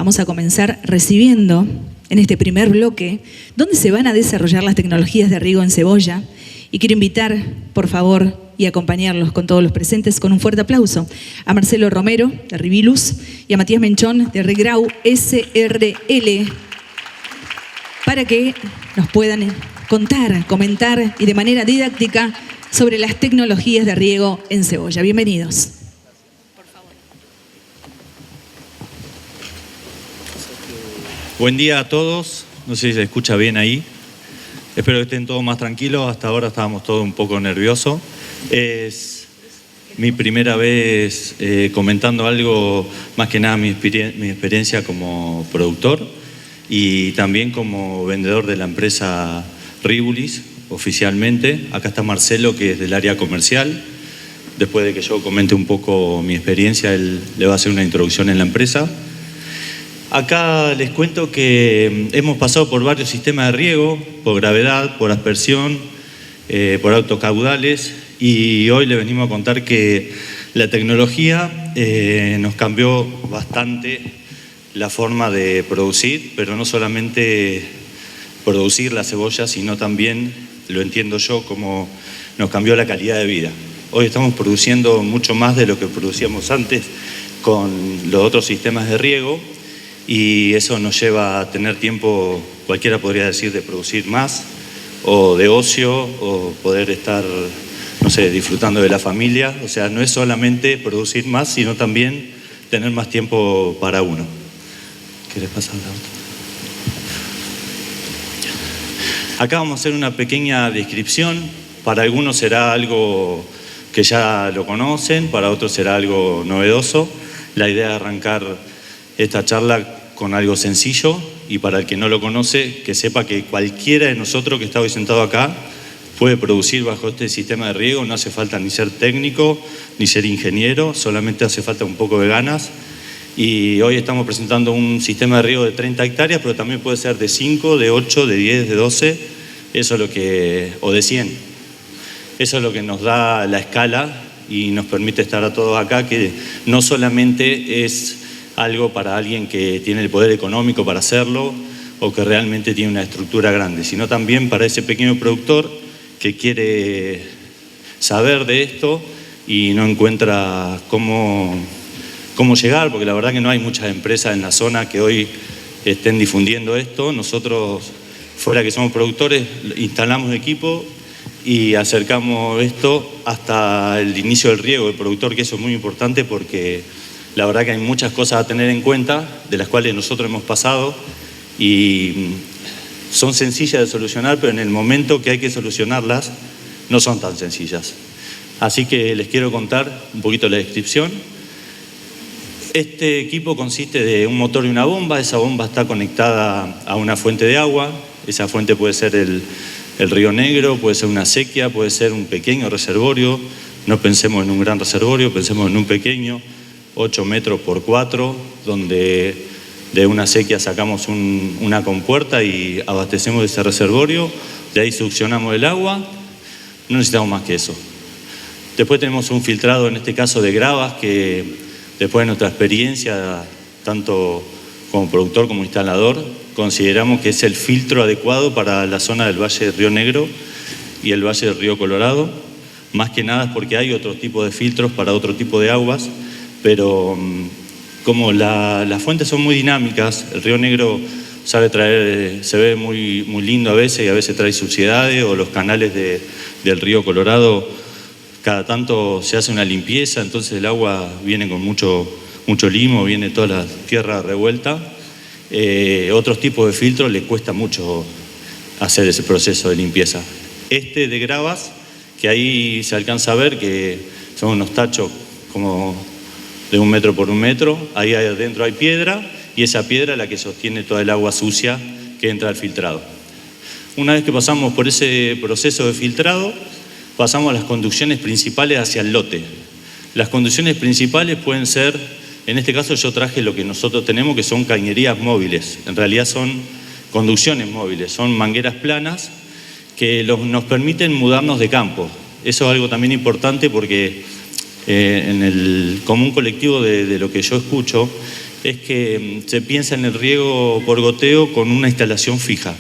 Vamos a comenzar recibiendo en este primer bloque dónde se van a desarrollar las tecnologías de riego en cebolla. Y quiero invitar, por favor, y acompañarlos con todos los presentes con un fuerte aplauso a Marcelo Romero, de Rivilus, y a Matías Menchón, de Regrau SRL, para que nos puedan contar, comentar y de manera didáctica sobre las tecnologías de riego en cebolla. Bienvenidos. Por favor. Buen día a todos. No sé si se escucha bien ahí. Espero que estén todos más tranquilos. Hasta ahora estábamos todos un poco nerviosos. Es mi primera vez comentando algo, más que nada mi experiencia como productor y también como vendedor de la empresa Rivulis, oficialmente. Acá está Marcelo, que es del área comercial. Después de que yo comente un poco mi experiencia, él le va a hacer una introducción en la empresa. Acá les cuento que hemos pasado por varios sistemas de riego, por gravedad, por aspersión, por autocaudales, y hoy les venimos a contar que la tecnología nos cambió bastante la forma de producir, pero no solamente producir la cebolla, sino también, lo entiendo yo, como nos cambió la calidad de vida. Hoy estamos produciendo mucho más de lo que producíamos antes con los otros sistemas de riego, y eso nos lleva a tener tiempo, cualquiera podría decir, de producir más, o de ocio, o poder estar, no sé, disfrutando de la familia. O sea, no es solamente producir más, sino también tener más tiempo para uno. ¿Querés pasar la otra? Acá vamos a hacer una pequeña descripción. Para algunos será algo que ya lo conocen, para otros será algo novedoso. La idea es arrancar esta charla con algo sencillo, y para el que no lo conoce, que sepa que cualquiera de nosotros que está hoy sentado acá puede producir bajo este sistema de riego. No hace falta ni ser técnico, ni ser ingeniero, solamente hace falta un poco de ganas. Y hoy estamos presentando un sistema de riego de 30 hectáreas, pero también puede ser de 5, de 8, de 10, de 12, eso es lo que, o de 100. Eso es lo que nos da la escala y nos permite estar a todos acá, que no solamente es algo para alguien que tiene el poder económico para hacerlo o que realmente tiene una estructura grande, sino también para ese pequeño productor que quiere saber de esto y no encuentra cómo llegar, porque la verdad que no hay muchas empresas en la zona que hoy estén difundiendo esto. Nosotros, fuera que somos productores, instalamos equipo y acercamos esto hasta el inicio del riego del productor, que eso es muy importante porque la verdad que hay muchas cosas a tener en cuenta, de las cuales nosotros hemos pasado, y son sencillas de solucionar, pero en el momento que hay que solucionarlas no son tan sencillas. Así que les quiero contar un poquito la descripción. Este equipo consiste de un motor y una bomba. Esa bomba está conectada a una fuente de agua. Esa fuente puede ser el río Negro, puede ser una acequia, puede ser un pequeño reservorio. No pensemos en un gran reservorio, pensemos en un pequeño, 8 metros por 4, donde de una acequia sacamos una compuerta y abastecemos ese reservorio. De ahí succionamos el agua. No necesitamos más que eso. Después tenemos un filtrado, en este caso de gravas, que después de nuestra experiencia, tanto como productor como instalador, consideramos que es el filtro adecuado para la zona del Valle del Río Negro y el Valle del Río Colorado. Más que nada es porque hay otro tipo de filtros para otro tipo de aguas, pero como las fuentes son muy dinámicas, el Río Negro sabe traer, se ve muy, muy lindo a veces, y a veces trae suciedades, o los canales del Río Colorado, cada tanto se hace una limpieza, entonces el agua viene con mucho limo, viene toda la tierra revuelta. Otros tipos de filtros les cuesta mucho hacer ese proceso de limpieza. Este de gravas, que ahí se alcanza a ver que son unos tachos como de 1 metro por 1 metro, ahí adentro hay piedra, y esa piedra es la que sostiene toda el agua sucia que entra al filtrado. Una vez que pasamos por ese proceso de filtrado, pasamos a las conducciones principales hacia el lote. Las conducciones principales pueden ser, en este caso yo traje lo que nosotros tenemos, que son cañerías móviles. En realidad son conducciones móviles, son mangueras planas que nos permiten mudarnos de campo. Eso es algo también importante porque en el común colectivo de lo que yo escucho, es que se piensa en el riego por goteo con una instalación fija.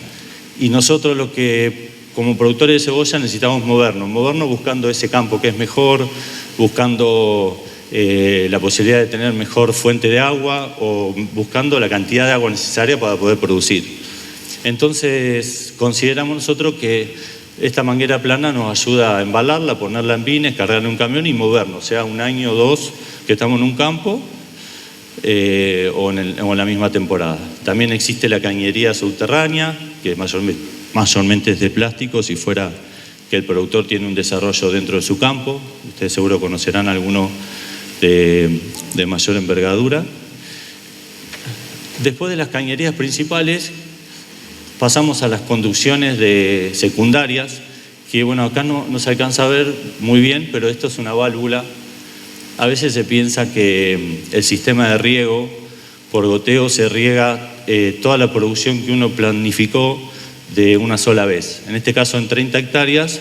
Y nosotros lo que, como productores de cebolla, necesitamos movernos buscando ese campo que es mejor, buscando la posibilidad de tener mejor fuente de agua o buscando la cantidad de agua necesaria para poder producir. Entonces, consideramos nosotros que esta manguera plana nos ayuda a embalarla, ponerla en bines, cargarla en un camión y movernos, sea un año o dos que estamos en un campo o en la misma temporada. También existe la cañería subterránea, que mayormente es de plástico, si fuera que el productor tiene un desarrollo dentro de su campo. Ustedes seguro conocerán alguno de mayor envergadura. Después de las cañerías principales, pasamos a las conducciones secundarias, que bueno, acá no se alcanza a ver muy bien, pero esto es una válvula. A veces se piensa que el sistema de riego por goteo se riega toda la producción que uno planificó de una sola vez. En este caso, en 30 hectáreas,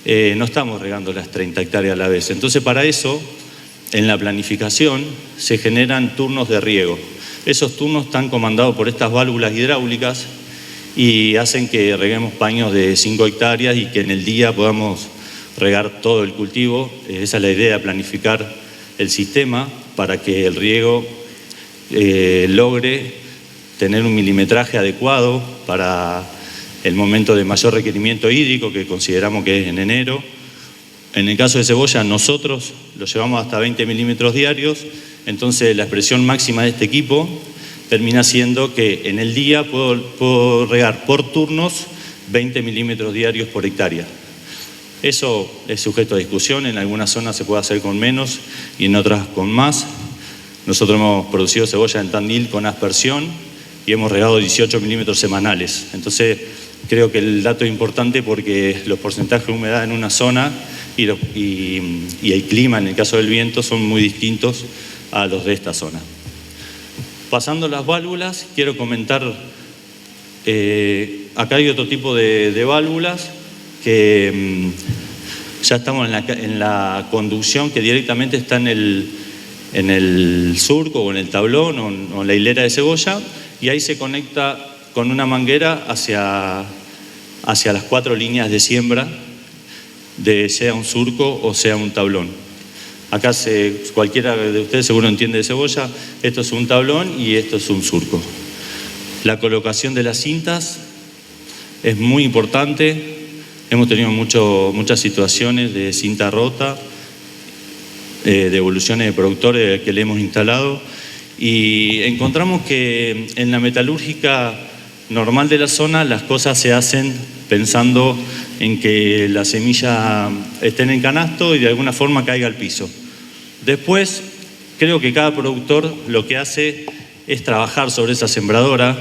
no estamos regando las 30 hectáreas a la vez. Entonces, para eso, en la planificación, se generan turnos de riego. Esos turnos están comandados por estas válvulas hidráulicas y hacen que reguemos paños de 5 hectáreas y que en el día podamos regar todo el cultivo. Esa es la idea, planificar el sistema para que el riego logre tener un milimetraje adecuado para el momento de mayor requerimiento hídrico, que consideramos que es en enero. En el caso de cebolla, nosotros lo llevamos hasta 20 milímetros diarios, entonces la expresión máxima de este equipo termina siendo que en el día puedo regar por turnos 20 milímetros diarios por hectárea. Eso es sujeto a discusión, en algunas zonas se puede hacer con menos y en otras con más. Nosotros hemos producido cebolla en Tandil con aspersión y hemos regado 18 milímetros semanales. Entonces, creo que el dato es importante porque los porcentajes de humedad en una zona y el clima, en el caso del viento, son muy distintos a los de esta zona. Pasando a las válvulas, quiero comentar, acá hay otro tipo de válvulas que ya estamos en la conducción que directamente está en el surco o en el tablón o en la hilera de cebolla, y ahí se conecta con una manguera hacia las 4 líneas de siembra, sea un surco o sea un tablón. Acá cualquiera de ustedes seguro entiende de cebolla, esto es un tablón y esto es un surco. La colocación de las cintas es muy importante. Hemos tenido muchas situaciones de cinta rota, de devoluciones de productores que le hemos instalado, y encontramos que en la metalúrgica normal de la zona las cosas se hacen pensando en que la semilla esté en el canasto y de alguna forma caiga al piso. Después, creo que cada productor lo que hace es trabajar sobre esa sembradora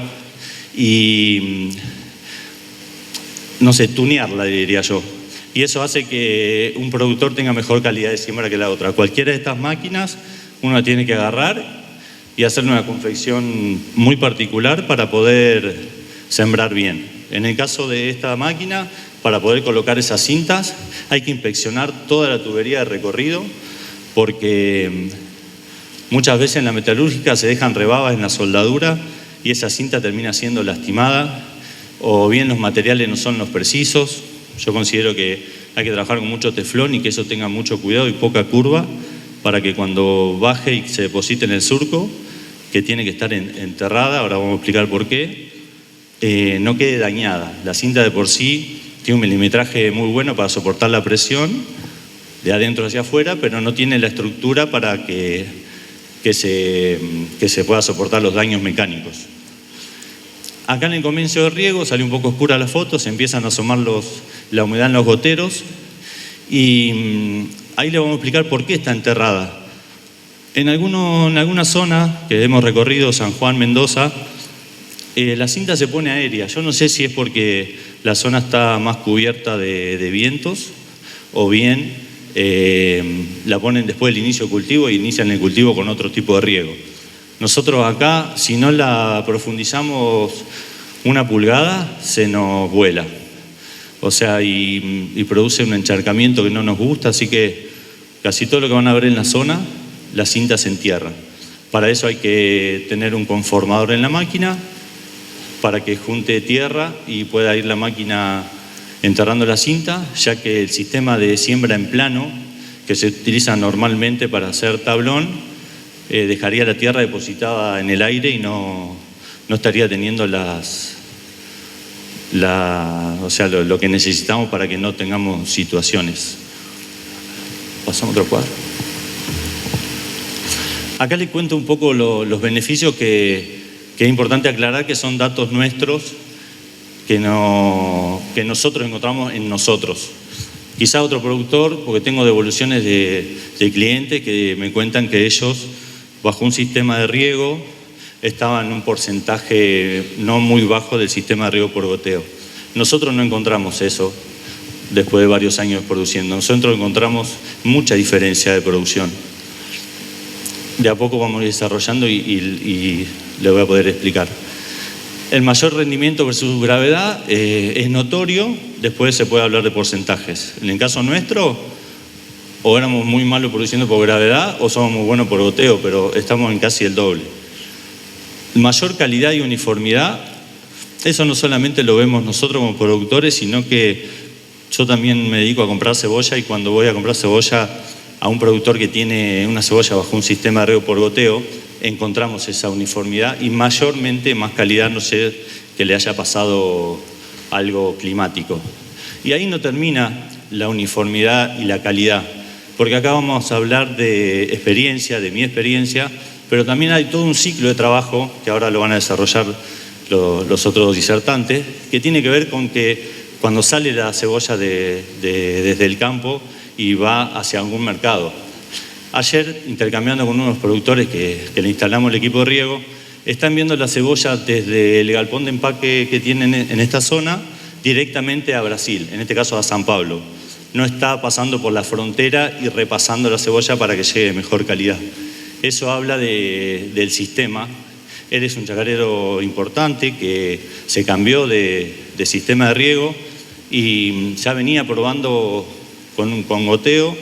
y, no sé, tunearla, diría yo. Y eso hace que un productor tenga mejor calidad de siembra que la otra. Cualquiera de estas máquinas uno la tiene que agarrar y hacerle una confección muy particular para poder sembrar bien. En el caso de esta máquina, para poder colocar esas cintas, hay que inspeccionar toda la tubería de recorrido, porque muchas veces en la metalúrgica se dejan rebabas en la soldadura y esa cinta termina siendo lastimada, o bien los materiales no son los precisos. Yo considero que hay que trabajar con mucho teflón y que eso tenga mucho cuidado y poca curva para que cuando baje y se deposite en el surco, que tiene que estar enterrada, ahora vamos a explicar por qué, no quede dañada. La cinta de por sí tiene un milimetraje muy bueno para soportar la presión de adentro hacia afuera, pero no tiene la estructura para que se pueda soportar los daños mecánicos. Acá en el comienzo de riego, sale un poco oscura la foto, se empiezan a asomar la humedad en los goteros y ahí le vamos a explicar por qué está enterrada. En alguna zona que hemos recorrido, San Juan, Mendoza, la cinta se pone aérea. Yo no sé si es porque la zona está más cubierta de vientos o bien la ponen después del inicio del cultivo y inician el cultivo con otro tipo de riego. Nosotros acá, si no la profundizamos 1 pulgada, se nos vuela. O sea, y produce un encharcamiento que no nos gusta, así que casi todo lo que van a ver en la zona, la cinta se entierra. Para eso hay que tener un conformador en la máquina para que junte tierra y pueda ir la máquina enterrando la cinta, ya que el sistema de siembra en plano que se utiliza normalmente para hacer tablón dejaría la tierra depositada en el aire y no estaría teniendo lo que necesitamos para que no tengamos situaciones. Pasamos a otro cuadro. Acá les cuento un poco los beneficios que es importante aclarar, que son datos nuestros que nosotros encontramos en nosotros. Quizá otro productor, porque tengo devoluciones de clientes que me cuentan que ellos, bajo un sistema de riego, estaban en un porcentaje no muy bajo del sistema de riego por goteo. Nosotros no encontramos eso después de varios años produciendo. Nosotros encontramos mucha diferencia de producción. De a poco vamos a ir desarrollando y le voy a poder explicar. El mayor rendimiento versus gravedad es notorio, después se puede hablar de porcentajes. En el caso nuestro, o éramos muy malos produciendo por gravedad o somos muy buenos por goteo, pero estamos en casi el doble. Mayor calidad y uniformidad, eso no solamente lo vemos nosotros como productores, sino que yo también me dedico a comprar cebolla, y cuando voy a comprar cebolla a un productor que tiene una cebolla bajo un sistema de riego por goteo, encontramos esa uniformidad y mayormente más calidad, no sé que le haya pasado algo climático. Y ahí no termina la uniformidad y la calidad, porque acá vamos a hablar de experiencia, de mi experiencia, pero también hay todo un ciclo de trabajo, que ahora lo van a desarrollar los otros disertantes, que tiene que ver con que cuando sale la cebolla desde el campo y va hacia algún mercado. Ayer, intercambiando con unos productores que le instalamos el equipo de riego, están viendo la cebolla desde el galpón de empaque que tienen en esta zona directamente a Brasil, en este caso a San Pablo. No está pasando por la frontera y repasando la cebolla para que llegue de mejor calidad. Eso habla del sistema. Él es un chacarero importante que se cambió de sistema de riego y ya venía probando con goteo,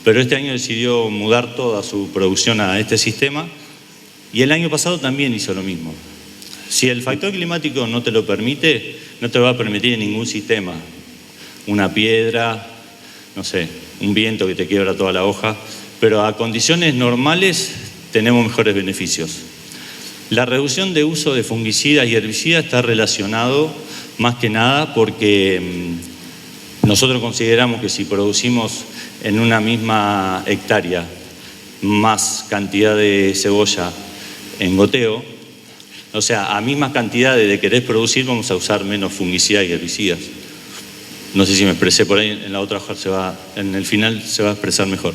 pero este año decidió mudar toda su producción a este sistema, y el año pasado también hizo lo mismo. Si el factor climático no te lo permite, no te va a permitir en ningún sistema. Una piedra, no sé, un viento que te quiebra toda la hoja, pero a condiciones normales tenemos mejores beneficios. La reducción de uso de fungicidas y herbicidas está relacionado más que nada porque nosotros consideramos que si producimos en una misma hectárea más cantidad de cebolla en goteo, o sea, a mismas cantidades de querer producir, vamos a usar menos fungicidas y herbicidas. No sé si me expresé por ahí, en la otra hoja en el final se va a expresar mejor.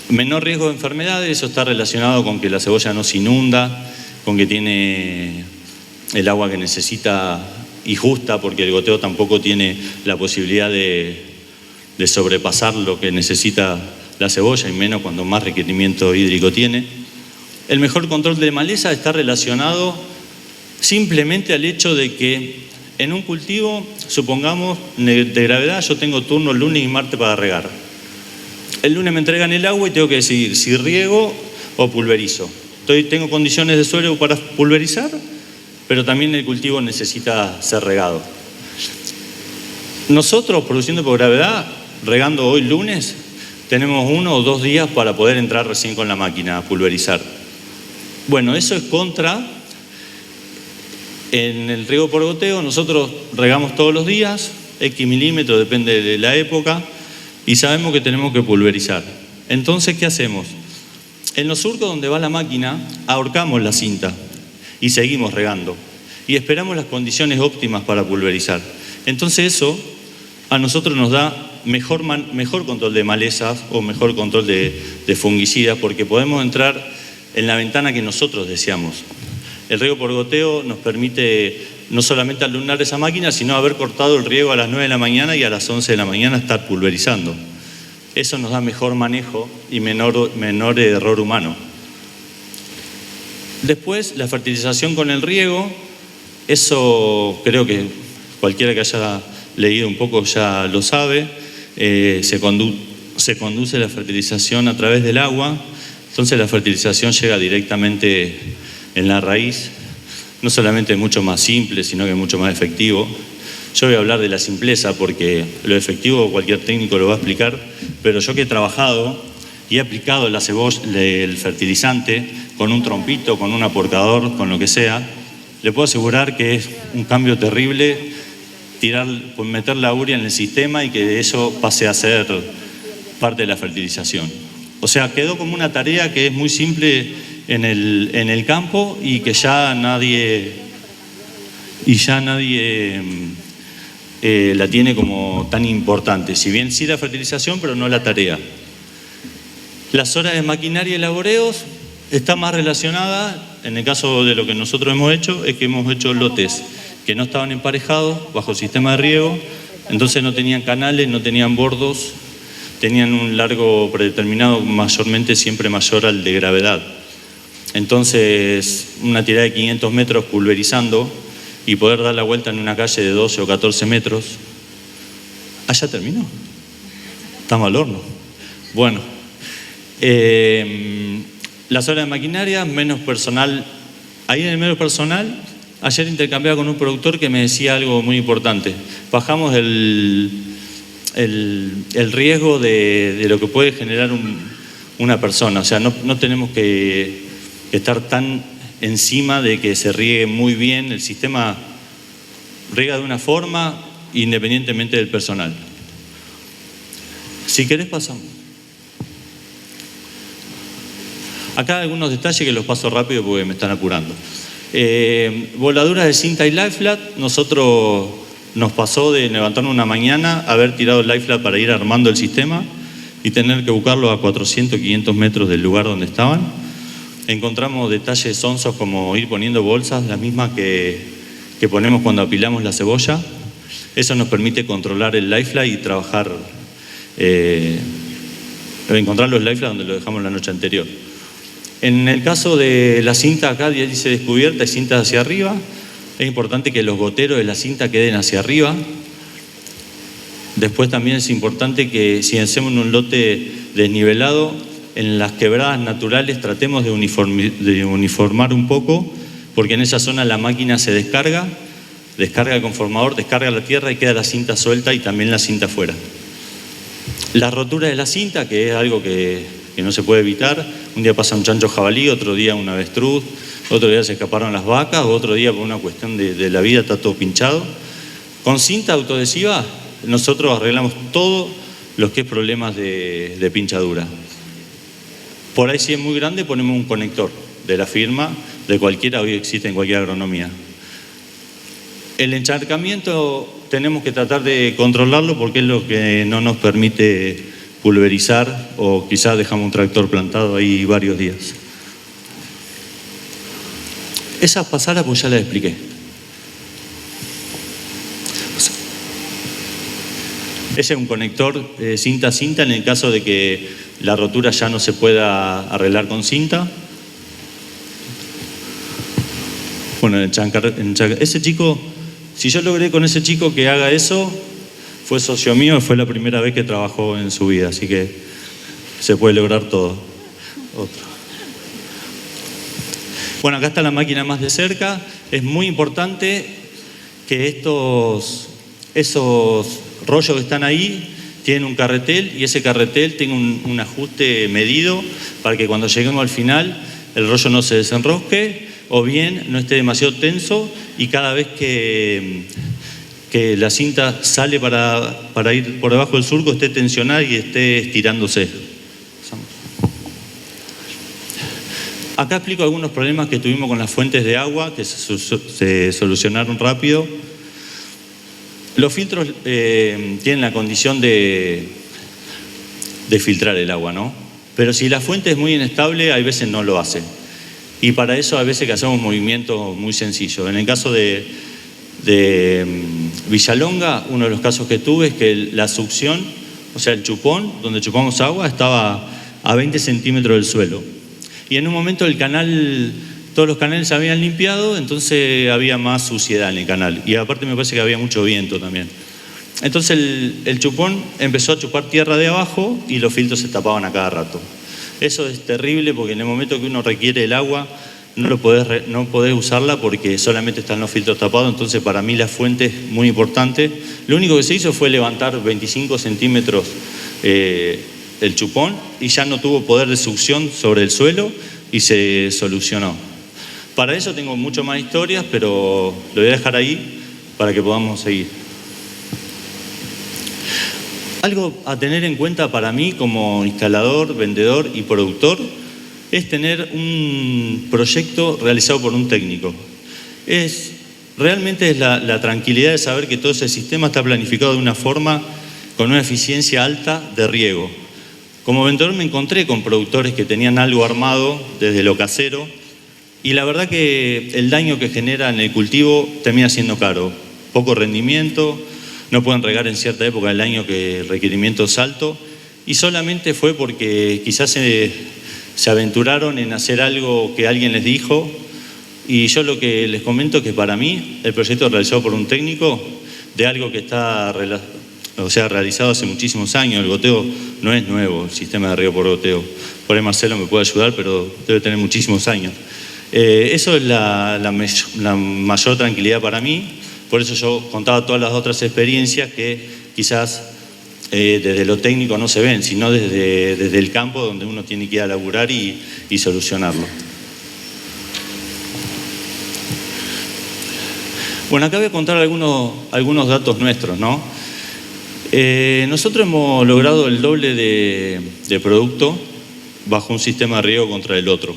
Menor riesgo de enfermedades, eso está relacionado con que la cebolla no se inunda, con que tiene el agua que necesita y justa, porque el goteo tampoco tiene la posibilidad de sobrepasar lo que necesita la cebolla, y menos cuando más requerimiento hídrico tiene. El mejor control de maleza está relacionado simplemente al hecho de que en un cultivo, supongamos, de gravedad, yo tengo turno lunes y martes para regar. El lunes me entregan el agua y tengo que decidir si riego o pulverizo. Tengo condiciones de suelo para pulverizar, pero también el cultivo necesita ser regado. Nosotros, produciendo por gravedad, regando hoy lunes, tenemos 1 o 2 días para poder entrar recién con la máquina a pulverizar. Bueno, eso es contra. En el riego por goteo nosotros regamos todos los días, X milímetros, depende de la época, y sabemos que tenemos que pulverizar. Entonces, ¿qué hacemos? En los surcos donde va la máquina, ahorcamos la cinta y seguimos regando. Y esperamos las condiciones óptimas para pulverizar. Entonces eso a nosotros nos da mejor control de malezas o mejor control de fungicidas, porque podemos entrar en la ventana que nosotros deseamos. El riego por goteo nos permite no solamente alumbrar esa máquina, sino haber cortado el riego a las 9 de la mañana y a las 11 de la mañana estar pulverizando. Eso nos da mejor manejo y menor error humano. Después, la fertilización con el riego, eso creo que cualquiera que haya leído un poco ya lo sabe. Se conduce la fertilización a través del agua, Entonces la fertilización llega directamente en la raíz, no solamente es mucho más simple, sino que es mucho más efectivo. Yo voy a hablar de la simpleza porque lo efectivo cualquier técnico lo va a explicar, pero yo que he trabajado y he aplicado el fertilizante con un trompito, con un apurcador, con lo que sea, le puedo asegurar que es un cambio terrible meter la urea en el sistema y que eso pase a ser parte de la fertilización. O sea, quedó como una tarea que es muy simple en el campo y que ya nadie la tiene como tan importante. Si bien sí la fertilización, pero no la tarea. Las horas de maquinaria y laboreos está más relacionada, en el caso de lo que nosotros hemos hecho, es que hemos hecho lotes que no estaban emparejados bajo sistema de riego, entonces no tenían canales, no tenían bordos, tenían un largo predeterminado, mayormente siempre mayor al de gravedad. Entonces, una tirada de 500 metros pulverizando y poder dar la vuelta en una calle de 12 o 14 metros. ¿Ah, ya terminó? Estamos al horno. Bueno, las horas de maquinaria, menos personal. Ahí en el menos personal, ayer intercambiaba con un productor que me decía algo muy importante. Bajamos el riesgo de lo que puede generar una persona. O sea, no tenemos que estar tan encima de que se riegue muy bien. El sistema riega de una forma independientemente del personal. Si querés pasamos. Acá algunos detalles que los paso rápido porque me están apurando. Voladuras de cinta y lie flat. Nosotros nos pasó de levantarnos una mañana, haber tirado el lie flat para ir armando el sistema y tener que buscarlo a 400, 500 metros del lugar donde estaban. Encontramos detalles sonsos como ir poniendo bolsas, las mismas que ponemos cuando apilamos la cebolla. Eso nos permite controlar el lie flat y trabajar, encontrar los lie flat donde lo dejamos la noche anterior. En el caso de la cinta, acá dice descubierta y cinta hacia arriba. Es importante que los goteros de la cinta queden hacia arriba. Después también es importante que si hacemos un lote desnivelado, en las quebradas naturales tratemos de uniformar un poco, porque en esa zona la máquina se descarga el conformador, descarga la tierra y queda la cinta suelta y también la cinta afuera. La rotura de la cinta, que es algo que no se puede evitar. Un día pasa un chancho jabalí, otro día un avestruz, otro día se escaparon las vacas, otro día por una cuestión de la vida está todo pinchado. Con cinta autoadhesiva nosotros arreglamos todo lo que es problemas de pinchadura. Por ahí si es muy grande ponemos un conector de la firma, de cualquiera, hoy existe en cualquier agronomía. El encharcamiento tenemos que tratar de controlarlo porque es lo que no nos permite pulverizar o quizás dejamos un tractor plantado ahí varios días. Esas pasadas pues ya las expliqué. Ese es un conector cinta a cinta en el caso de que la rotura ya no se pueda arreglar con cinta. Bueno, ese chico, si yo logré con ese chico que haga eso, fue socio mío, fue la primera vez que trabajó en su vida, así que se puede lograr todo. Otro. Bueno, acá está la máquina más de cerca. Es muy importante que esos rollos que están ahí tienen un carretel y ese carretel tenga un ajuste medido para que cuando lleguemos al final el rollo no se desenrosque o bien no esté demasiado tenso y cada vez que la cinta sale para ir por debajo del surco esté tensionada y esté estirándose. Acá explico algunos problemas que tuvimos con las fuentes de agua que se solucionaron rápido. Los filtros tienen la condición de filtrar el agua, ¿no? Pero si la fuente es muy inestable, hay veces no lo hace. Y para eso hay veces que hacemos movimientos muy sencillos. En el caso de Villalonga, uno de los casos que tuve es que la succión, o sea el chupón, donde chupamos agua, estaba a 20 centímetros del suelo. Y en un momento todos los canales se habían limpiado, entonces había más suciedad en el canal. Y aparte me parece que había mucho viento también. Entonces el chupón empezó a chupar tierra de abajo y los filtros se tapaban a cada rato. Eso es terrible porque en el momento que uno requiere el agua, no podés usarla porque solamente están los filtros tapados. Entonces para mí la fuente es muy importante. Lo único que se hizo fue levantar 25 centímetros el chupón y ya no tuvo poder de succión sobre el suelo y se solucionó. Para eso tengo mucho más historias, pero lo voy a dejar ahí para que podamos seguir. Algo a tener en cuenta para mí como instalador, vendedor y productor es tener un proyecto realizado por un técnico. Realmente es la tranquilidad de saber que todo ese sistema está planificado de una forma con una eficiencia alta de riego. Como vendedor me encontré con productores que tenían algo armado desde lo casero y la verdad que el daño que genera en el cultivo termina siendo caro. Poco rendimiento, no pueden regar en cierta época del año que el requerimiento es alto y solamente fue porque quizás se aventuraron en hacer algo que alguien les dijo. Y yo lo que les comento es que para mí el proyecto realizado por un técnico de algo que está realizado hace muchísimos años. El goteo no es nuevo, el sistema de riego por goteo. Por ahí Marcelo me puede ayudar, pero debe tener muchísimos años. Eso es la mayor tranquilidad para mí. Por eso yo contaba todas las otras experiencias que quizás desde lo técnico no se ven, sino desde el campo donde uno tiene que ir a laburar y solucionarlo. Bueno, acá voy a contar algunos datos nuestros, ¿no? Nosotros hemos logrado el doble de producto bajo un sistema de riego contra el otro.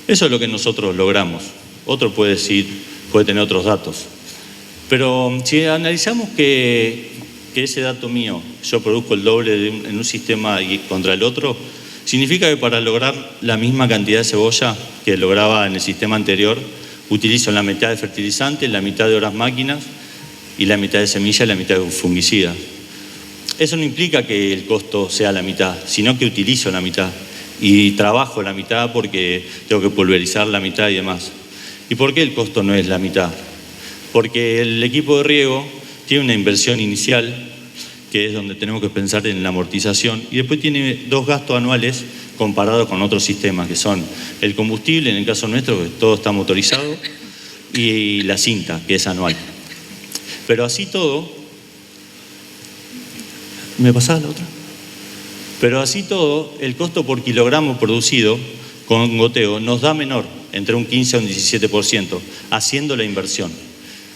Eso es lo que nosotros logramos. Otro puede tener otros datos. Pero si analizamos que ese dato mío, yo produzco el doble en un sistema y contra el otro, significa que para lograr la misma cantidad de cebolla que lograba en el sistema anterior, utilizo la mitad de fertilizante, la mitad de horas máquinas y la mitad de semilla y la mitad de fungicida. Eso no implica que el costo sea la mitad, sino que utilizo la mitad y trabajo la mitad porque tengo que pulverizar la mitad y demás. ¿Y por qué el costo no es la mitad? Porque el equipo de riego tiene una inversión inicial, que es donde tenemos que pensar en la amortización, y después tiene dos gastos anuales comparados con otros sistemas, que son el combustible, en el caso nuestro, que todo está motorizado, y la cinta, que es anual. Pero así todo, ¿me pasaba la otra? Pero así todo, el costo por kilogramo producido con goteo nos da menor, entre un 15 a un 17%, haciendo la inversión.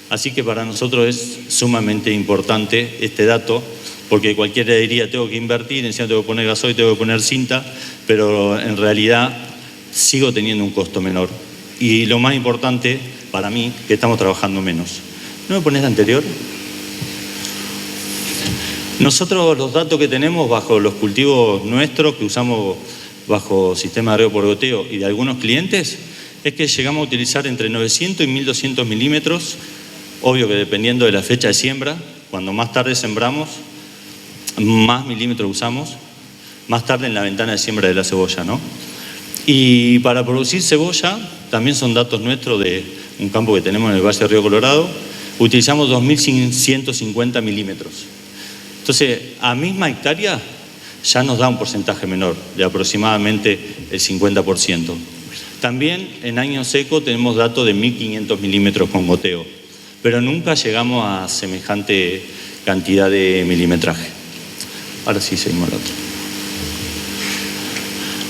Así que para nosotros es sumamente importante este dato, porque cualquiera diría, tengo que invertir, encima tengo que poner gasoil, tengo que poner cinta, pero en realidad sigo teniendo un costo menor. Y lo más importante para mí, que estamos trabajando menos. ¿No me pones la anterior? Nosotros los datos que tenemos bajo los cultivos nuestros, que usamos bajo sistema de riego por goteo y de algunos clientes, es que llegamos a utilizar entre 900 y 1200 milímetros. Obvio que dependiendo de la fecha de siembra, cuando más tarde sembramos, más milímetros usamos, más tarde en la ventana de siembra de la cebolla, ¿no? Y para producir cebolla, también son datos nuestros de un campo que tenemos en el Valle de Río Colorado, utilizamos 2150 milímetros. Entonces, a misma hectárea ya nos da un porcentaje menor, de aproximadamente el 50%. También en año seco tenemos datos de 1500 milímetros con goteo, pero nunca llegamos a semejante cantidad de milimetraje. Ahora sí seguimos la otra.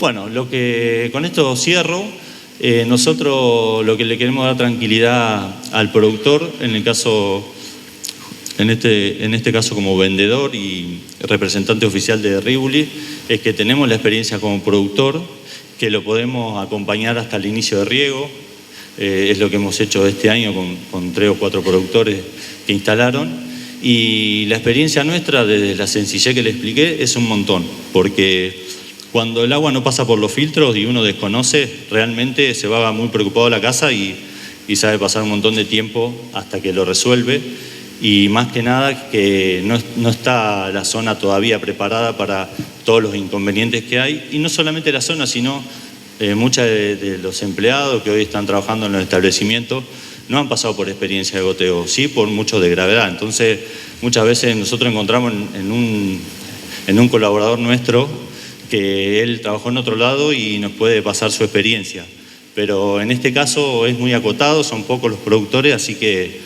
Bueno, con esto cierro. Nosotros lo que le queremos dar tranquilidad al productor, en este caso como vendedor y representante oficial de Rivoli, es que tenemos la experiencia como productor, que lo podemos acompañar hasta el inicio de riego. Es lo que hemos hecho este año con 3 o 4 productores que instalaron. Y la experiencia nuestra, desde la sencillez que le expliqué, es un montón, porque cuando el agua no pasa por los filtros y uno desconoce, realmente se va muy preocupado a la casa y sabe pasar un montón de tiempo hasta que lo resuelve. Y más que nada que no está la zona todavía preparada para todos los inconvenientes que hay. Y no solamente la zona, sino muchos de los empleados que hoy están trabajando en los establecimientos no han pasado por experiencia de goteo, sí por mucho de gravedad. Entonces, muchas veces nosotros encontramos en un colaborador nuestro que él trabajó en otro lado y nos puede pasar su experiencia. Pero en este caso es muy acotado, son pocos los productores, así que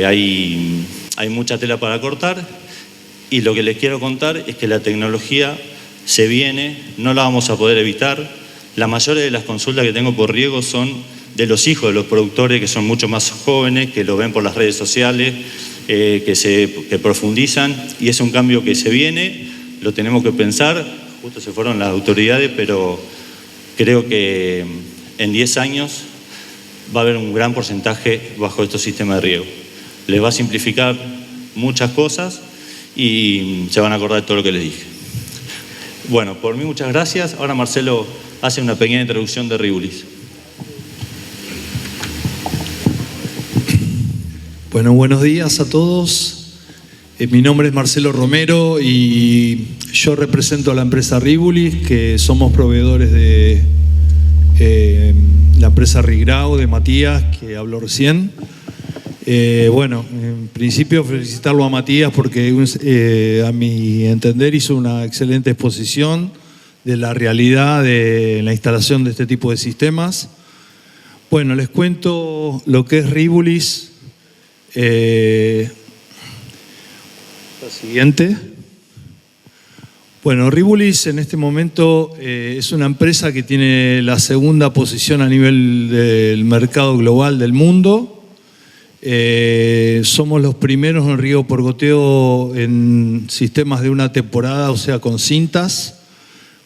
hay mucha tela para cortar. Y lo que les quiero contar es que la tecnología se viene, no la vamos a poder evitar. La mayoría de las consultas que tengo por riego son de los hijos de los productores, que son mucho más jóvenes, que lo ven por las redes sociales, que profundizan, y es un cambio que se viene, lo tenemos que pensar. Justo se fueron las autoridades, pero creo que en 10 años va a haber un gran porcentaje bajo estos sistemas de riego. Les va a simplificar muchas cosas y se van a acordar de todo lo que les dije. Bueno, por mí muchas gracias. Ahora Marcelo hace una pequeña introducción de Ribulis. Bueno, buenos días a todos. Mi nombre es Marcelo Romero y yo represento a la empresa Ribulis, que somos proveedores de la empresa Rigrau de Matías, que habló recién. Bueno, en principio felicitarlo a Matías porque a mi entender hizo una excelente exposición de la realidad de la instalación de este tipo de sistemas. Bueno, les cuento lo que es Ribulis. La siguiente. Bueno, Ribulis en este momento es una empresa que tiene la segunda posición a nivel del mercado global del mundo. Somos los primeros en riego por goteo en sistemas de una temporada, o sea, con cintas.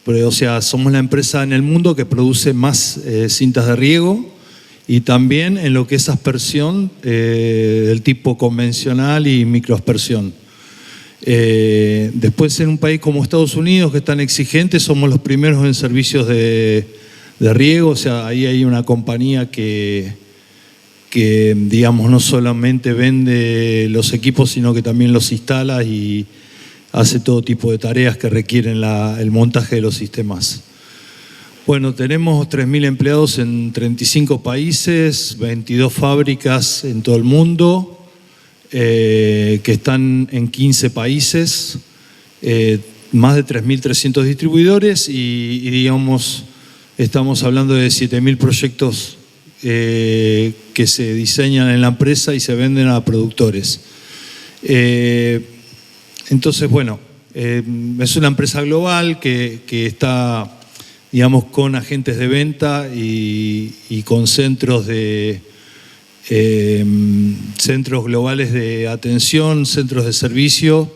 Pero, o sea, somos la empresa en el mundo que produce más cintas de riego, y también en lo que es aspersión del tipo convencional y microaspersión. Después, en un país como Estados Unidos, que es tan exigente, somos los primeros en servicios de riego. O sea, ahí hay una compañía que digamos, no solamente vende los equipos, sino que también los instala y hace todo tipo de tareas que requieren el montaje de los sistemas. Bueno, tenemos 3.000 empleados en 35 países, 22 fábricas en todo el mundo, que están en 15 países, más de 3.300 distribuidores y digamos, estamos hablando de 7.000 proyectos que se diseñan en la empresa y se venden a productores. Entonces, bueno, es una empresa global que está, digamos, con agentes de venta y con centros globales de atención, centros de servicio.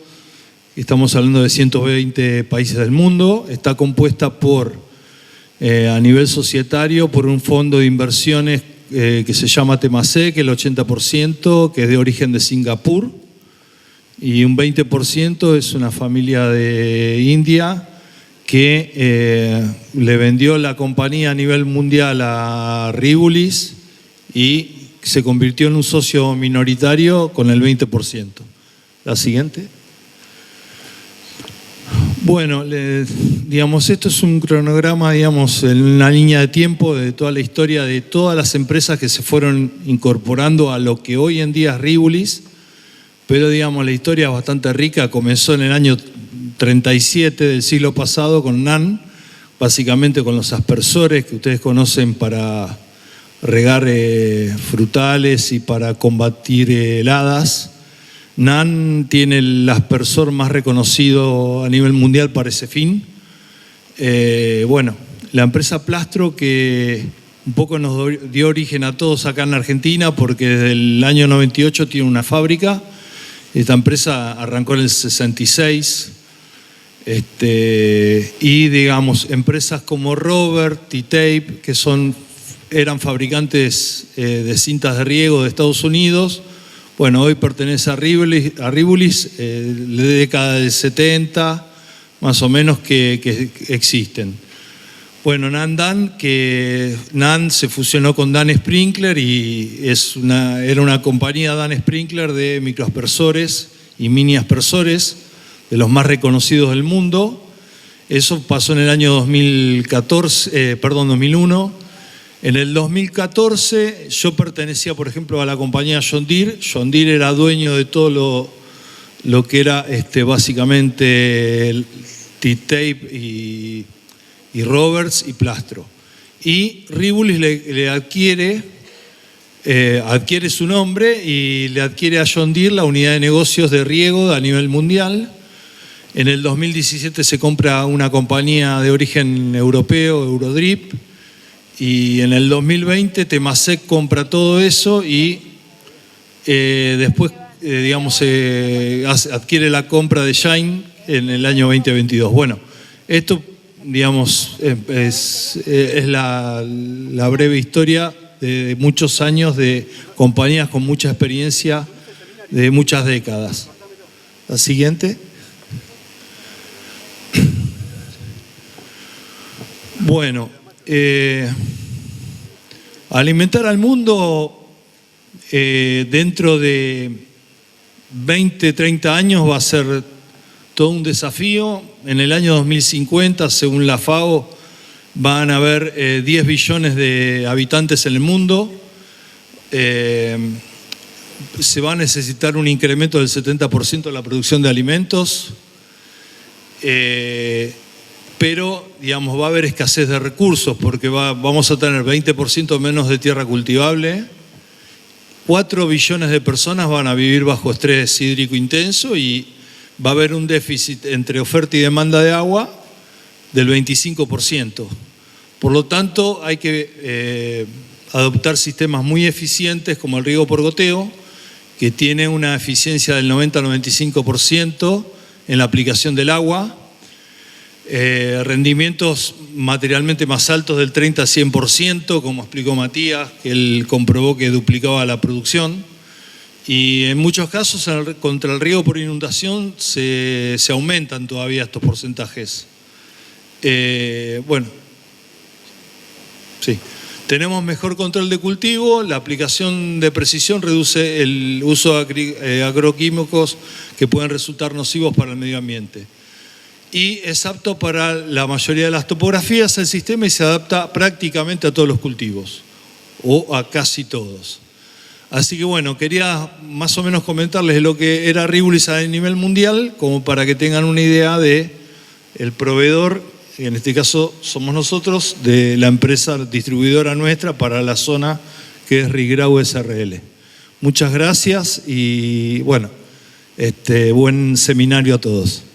Estamos hablando de 120 países del mundo. Está compuesta por a nivel societario por un fondo de inversiones que se llama Temasek, el 80%, que es de origen de Singapur, y un 20% es una familia de India que le vendió la compañía a nivel mundial a Ribulis y se convirtió en un socio minoritario con el 20%. La siguiente. Bueno, digamos, esto es un cronograma, digamos, en una línea de tiempo de toda la historia de todas las empresas que se fueron incorporando a lo que hoy en día es Ribulis, pero digamos, la historia es bastante rica. Comenzó en el año 37 del siglo pasado con NAN, básicamente con los aspersores que ustedes conocen para regar frutales y para combatir heladas. NAN tiene el aspersor más reconocido a nivel mundial para ese fin. Bueno, la empresa Plastro, que un poco nos dio origen a todos acá en Argentina, porque desde el año 98 tiene una fábrica. Esta empresa arrancó en el 66. Y digamos, empresas como Robert, T-Tape, que eran fabricantes de cintas de riego de Estados Unidos. Bueno, hoy pertenece a Ribulis, de década del 70, más o menos, que existen. Bueno, NAN se fusionó con Dan Sprinkler y era una compañía, Dan Sprinkler, de microaspersores y mini aspersores, de los más reconocidos del mundo. Eso pasó en el año 2001. En el 2014 yo pertenecía, por ejemplo, a la compañía John Deere. John Deere era dueño de todo lo que era básicamente T-Tape y Roberts y Plastro. Y Ribulis le adquiere su nombre y le adquiere a John Deere la unidad de negocios de riego a nivel mundial. En el 2017 se compra una compañía de origen europeo, Eurodrip, y en el 2020 Temasek compra todo eso y después, adquiere la compra de Shine en el año 2022. Bueno, esto, digamos, es la breve historia de muchos años de compañías con mucha experiencia de muchas décadas. La siguiente. Bueno, alimentar al mundo dentro de 20, 30 años va a ser todo un desafío. En el año 2050, según la FAO, van a haber 10 billones de habitantes en el mundo. Se va a necesitar un incremento del 70% de la producción de alimentos. Pero, digamos, va a haber escasez de recursos porque vamos a tener 20% menos de tierra cultivable. 4 billones de personas van a vivir bajo estrés hídrico intenso y va a haber un déficit entre oferta y demanda de agua del 25%. Por lo tanto, hay que adoptar sistemas muy eficientes como el riego por goteo, que tiene una eficiencia del 90-95% en la aplicación del agua, rendimientos materialmente más altos del 30-100%, como explicó Matías, que él comprobó que duplicaba la producción. Y en muchos casos, contra el riego por inundación, se aumentan todavía estos porcentajes. Sí. Tenemos mejor control de cultivo, la aplicación de precisión reduce el uso de agroquímicos que pueden resultar nocivos para el medio ambiente. Y es apto para la mayoría de las topografías el sistema y se adapta prácticamente a todos los cultivos, o a casi todos. Así que bueno, quería más o menos comentarles lo que era Ribulis a nivel mundial, como para que tengan una idea de el proveedor, y en este caso somos nosotros, de la empresa distribuidora nuestra para la zona que es Rigrau SRL. Muchas gracias y bueno, buen seminario a todos.